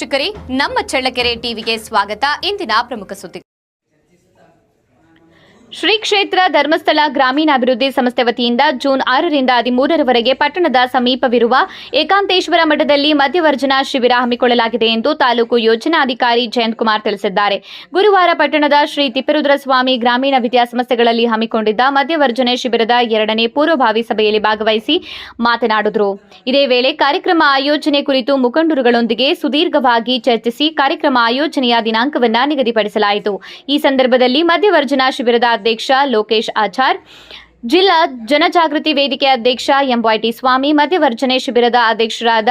ವೀಕ್ಷಕರೇ, ನಮ್ಮ ಚಳ್ಳಕೆರೆ ಟಿವಿಗೆ ಸ್ವಾಗತ. ಇಂದಿನ ಪ್ರಮುಖ ಸುದ್ದಿ. ಶ್ರೀ ಕ್ಷೇತ್ರ ಧರ್ಮಸ್ಥಳ ಗ್ರಾಮೀಣಾಭಿವೃದ್ಧಿ ಸಂಸ್ಥೆ ವತಿಯಿಂದ ಜೂನ್ 6ರಿಂದ 13ರವರೆಗೆ ಪಟ್ಟಣದ ಸಮೀಪವಿರುವ ಏಕಾಂತೇಶ್ವರ ಮಠದಲ್ಲಿ ಮಧ್ಯವರ್ಜನ ಶಿಬಿರ ಹಮ್ಮಿಕೊಳ್ಳಲಾಗಿದೆ ಎಂದು ತಾಲೂಕು ಯೋಜನಾಧಿಕಾರಿ ಜಯಂತ್ ಕುಮಾರ್ ತಿಳಿಸಿದ್ದಾರೆ. ಗುರುವಾರ ಪಟ್ಟಣದ ಶ್ರೀ ತಿಪ್ಪೇರುದ್ರಸ್ವಾಮಿ ಗ್ರಾಮೀಣ ವಿದ್ಯಾಸಂಸ್ಥೆಗಳಲ್ಲಿ ಹಮ್ಮಿಕೊಂಡಿದ್ದ ಮಧ್ಯವರ್ಜನೆ ಶಿಬಿರದ 2ನೇ ಪೂರ್ವಭಾವಿ ಸಭೆಯಲ್ಲಿ ಭಾಗವಹಿಸಿ ಮಾತನಾಡಿದರು. ಇದೇ ವೇಳೆ ಕಾರ್ಯಕ್ರಮ ಆಯೋಜನೆ ಕುರಿತು ಮುಖಂಡರುಗಳೊಂದಿಗೆ ಸುದೀರ್ಘವಾಗಿ ಚರ್ಚಿಸಿ ಕಾರ್ಯಕ್ರಮ ಆಯೋಜನೆಯ ದಿನಾಂಕವನ್ನು ನಿಗದಿಪಡಿಸಲಾಯಿತು. ಈ ಸಂದರ್ಭದಲ್ಲಿ ಮಧ್ಯವರ್ಜನ ಶಿಬಿರದ ಅಧ್ಯಕ್ಷ ಲೋಕೇಶ್ ಆಚಾರ್, ಜಿಲ್ಲಾ ಜನಜಾಗೃತಿ ವೇದಿಕೆ ಅಧ್ಯಕ್ಷ ಎಂವೈಟಿ ಸ್ವಾಮಿ, ಮಧ್ಯವರ್ಜನೆ ಶಿಬಿರದ ಅಧ್ಯಕ್ಷರಾದ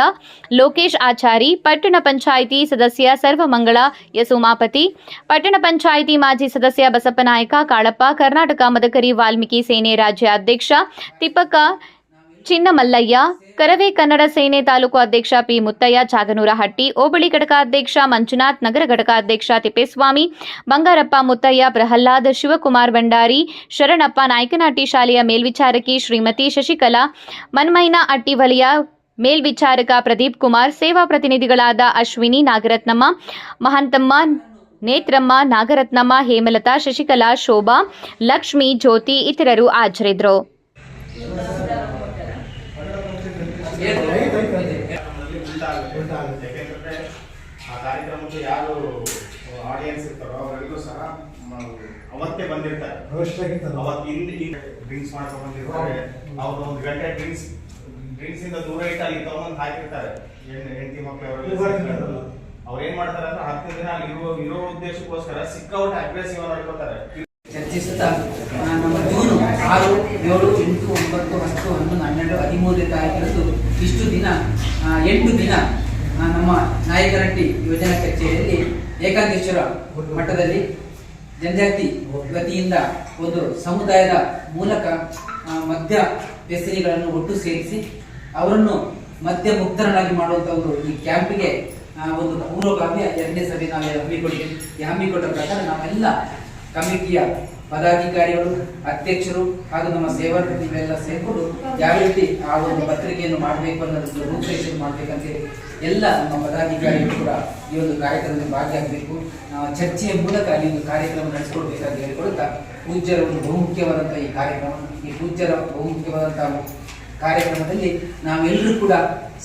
ಲೋಕೇಶ್ ಆಚಾರಿ, ಪಟ್ಟಣ ಪಂಚಾಯಿತಿ ಸದಸ್ಯ ಸರ್ವಮಂಗಳ ಎಸ್ ಉಮಾಪತಿ, ಪಟ್ಟಣ ಪಂಚಾಯಿತಿ ಮಾಜಿ ಸದಸ್ಯ ಬಸಪ್ಪನಾಯಕ ಕಾಳಪ್ಪ, ಕರ್ನಾಟಕ ಮದಕರಿ ವಾಲ್ಮೀಕಿ ಸೇನೆ ರಾಜ್ಯ ಅಧ್ಯಕ್ಷ ತಿಪ್ಪಕ್ಕ ಚಿನ್ನಮಲ್ಲಯ್ಯ, ಕರವೇ ಕನ್ನಡ ಸೇನೆ ತಾಲೂಕು ಅಧ್ಯಕ್ಷ ಪಿ ಮುತ್ತಯ್ಯ ಚಾಗನೂರಹಟ್ಟಿ, ಹೋಬಳಿ ಘಟಕಾಧ್ಯಕ್ಷ ಮಂಜುನಾಥ್, ನಗರ ಘಟಕಾಧ್ಯಕ್ಷ ತಿಪ್ಪೇಸ್ವಾಮಿ, ಬಂಗಾರಪ್ಪ ಮುತ್ತಯ್ಯ, ಪ್ರಹ್ಲಾದ್, ಶಿವಕುಮಾರ್ ಭಂಡಾರಿ, ಶರಣಪ್ಪ, ನಾಯಕನಹಟ್ಟಿ ಶಾಲೆಯ ಮೇಲ್ವಿಚಾರಕಿ ಶ್ರೀಮತಿ ಶಶಿಕಲಾ, ಮನ್ಮೈನ ಹಟ್ಟಿ ವಲಯ ಮೇಲ್ವಿಚಾರಕ ಪ್ರದೀಪ್ ಕುಮಾರ್, ಸೇವಾ ಪ್ರತಿನಿಧಿಗಳಾದ ಅಶ್ವಿನಿ, ನಾಗರತ್ನಮ್ಮ, ಮಹಂತಮ್ಮ, ನೇತ್ರಮ್ಮ, ನಾಗರತ್ನಮ್ಮ, ಹೇಮಲತಾ, ಶಶಿಕಲಾ, ಶೋಭಾ, ಲಕ್ಷ್ಮಿ, ಜ್ಯೋತಿ ಇತರರು ಹಾಜರಿದ್ದರು. ಯಾಕೆಂದ್ರೆ ಆ ಕಾರ್ಯಕ್ರಮಕ್ಕೆ ಯಾರು ಆಡಿಯನ್ಸ್ ಇರ್ತಾರೋ ಅವರೆಲ್ಲರೂ ಸಹ ಅವತ್ತೇ ಬಂದಿರ್ತಾರೆ. ಅವತ್ತು ಡ್ರಿಂಕ್ಸ್ ಮಾಡ್ಕೊಂಡು ಬಂದಿರ್ತಾರೆ. ಅವ್ರು 1 ಗಂಟೆ ಡ್ರಿಂಕ್ಸ್ ಇಂದ ದೂರ ಇಟ್ಟು ಅಲ್ಲಿ ತಗೊಂಡ್ ಹಾಕಿರ್ತಾರೆ. ಹೆಂಡತಿ ಮಕ್ಕಳು ಅವ್ರೇನ್ ಮಾಡ್ತಾರೆ ಅಂದ್ರೆ 10 ದಿನ ಅಲ್ಲಿ ಇರೋ ಉದ್ದೇಶಕ್ಕೋಸ್ಕರ ಸಿಕ್ಕಾಔಟ್ ಅಗ್ರೆಸಿವ್ ಮಾಡ್ಕೊತಾರೆ. ಚರ್ಚಿಸುತ್ತಾ ನಮ್ಮ ಜೂನ್ 6, 7, 8, 9, 10, 11, 12, 13ನೇ ತಾರೀಕಿನಂದು ಇಷ್ಟು ದಿನ 8 ದಿನ ನಮ್ಮ ನಾಯಕನಹಟ್ಟಿ ಯೋಜನಾ ಕಚೇರಿಯಲ್ಲಿ ಏಕಾಂತೇಶ್ವರ ಮಠದಲ್ಲಿ ಜನಜಾತಿ ವತಿಯಿಂದ ಒಂದು ಸಮುದಾಯದ ಮೂಲಕ ಮದ್ಯ ವ್ಯಸನಿಗಳನ್ನು ಒಟ್ಟು ಸೇರಿಸಿ ಅವರನ್ನು ಮದ್ಯ ಮುಕ್ತರನ್ನಾಗಿ ಮಾಡುವಂಥ ಒಂದು ಈ ಕ್ಯಾಂಪಿಗೆ ಒಂದು ಪೂರ್ವಭಾವಿಯ 2ನೇ ಸಭೆ ನಾವು ಹಮ್ಮಿಕೊಟ್ಟ ಪ್ರಕಾರ ನಾವೆಲ್ಲ ಕಮಿಟಿಯ ಪದಾಧಿಕಾರಿಗಳು, ಅಧ್ಯಕ್ಷರು ಹಾಗೂ ನಮ್ಮ ಸೇವಾರ್ಥಿಗಳೆಲ್ಲ ಸೇರಿಕೊಂಡು ಯಾವ ರೀತಿ ಆ ಒಂದು ಪತ್ರಿಕೆಯನ್ನು ಮಾಡಬೇಕು ಅನ್ನೋದನ್ನು ರೂಪರೇಷೆ ಮಾಡಬೇಕಂತೇಳಿ ಎಲ್ಲ ನಮ್ಮ ಪದಾಧಿಕಾರಿಗಳು ಕೂಡ ಈ ಒಂದು ಕಾರ್ಯಕ್ರಮದಲ್ಲಿ ಭಾಗಿಯಾಗಬೇಕು, ಚರ್ಚೆಯ ಮೂಲಕ ಈ ಒಂದು ಕಾರ್ಯಕ್ರಮ ನಡೆಸಿಕೊಡ್ಬೇಕಂತ ಹೇಳಿಕೊಡುತ್ತಾ ಪೂಜ್ಯರ ಒಂದು ಬಹುಮುಖ್ಯವಾದಂಥ ಈ ಕಾರ್ಯಕ್ರಮ, ಈ ಪೂಜ್ಯರ ಬಹುಮುಖ್ಯವಾದಂತಹ ಕಾರ್ಯಕ್ರಮದಲ್ಲಿ ನಾವೆಲ್ಲರೂ ಕೂಡ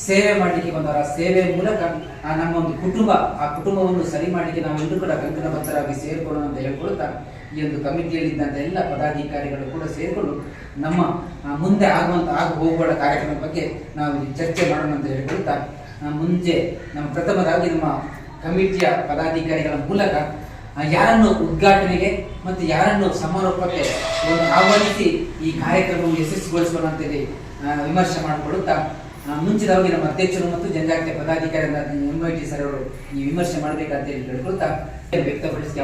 ಸೇವೆ ಮಾಡಲಿಕ್ಕೆ ಬಂದವರ ಸೇವೆಯ ಮೂಲಕ ನಮ್ಮ ಒಂದು ಆ ಕುಟುಂಬವನ್ನು ಸರಿ ಮಾಡಲಿಕ್ಕೆ ನಾವೆಲ್ಲರೂ ಕೂಡ ಕಂಕಣಬದ್ಧರಾಗಿ ಸೇರಿಕೊಳ್ಳೋಣ ಅಂತ ಹೇಳ್ಕೊಳ್ತಾ ಈ ಒಂದು ಕಮಿಟಿಯಲ್ಲಿದ್ದಂಥ ಎಲ್ಲ ಪದಾಧಿಕಾರಿಗಳು ಕೂಡ ಸೇರಿಕೊಂಡು ನಮ್ಮ ಮುಂದೆ ಹೋಗುವ ಕಾರ್ಯಕ್ರಮದ ಬಗ್ಗೆ ನಾವು ಚರ್ಚೆ ಮಾಡೋಣ ಅಂತ ಹೇಳ್ಕೊಳ್ತಾ ಮುಂಚೆ ನಮ್ಮ ಪ್ರಥಮರಾಗಿ ನಮ್ಮ ಕಮಿಟಿಯ ಪದಾಧಿಕಾರಿಗಳ ಮೂಲಕ ಯಾರನ್ನು ಉದ್ಘಾಟನೆಗೆ ಮತ್ತು ಯಾರನ್ನು ಸಮಾರೋಪಕ್ಕೆ ಆಹ್ವಾನಿಸಿ ಈ ಕಾರ್ಯಕ್ರಮವನ್ನು ಯಶಸ್ವಿಗೊಳಿಸೋಣ ಅಂತೇಳಿ ವಿಮರ್ಶೆ ಮಾಡಿಕೊಳ್ಳುತ್ತಾ ಮುಂಚಿತವಾಗಿ ನಮ್ಮ ಅಧ್ಯಕ್ಷರು ಮತ್ತು ಜನಜಾಗೃತಿ ಪದಾಧಿಕಾರಿ ಎಂವೈಟಿ ಸರ್ ಅವರು ಈ ವಿಮರ್ಶೆ ಮಾಡಬೇಕಂತ ಹೇಳಿ ಹೇಳ್ಕೊಳ್ತಾ ವ್ಯಕ್ತಪಡಿಸಿ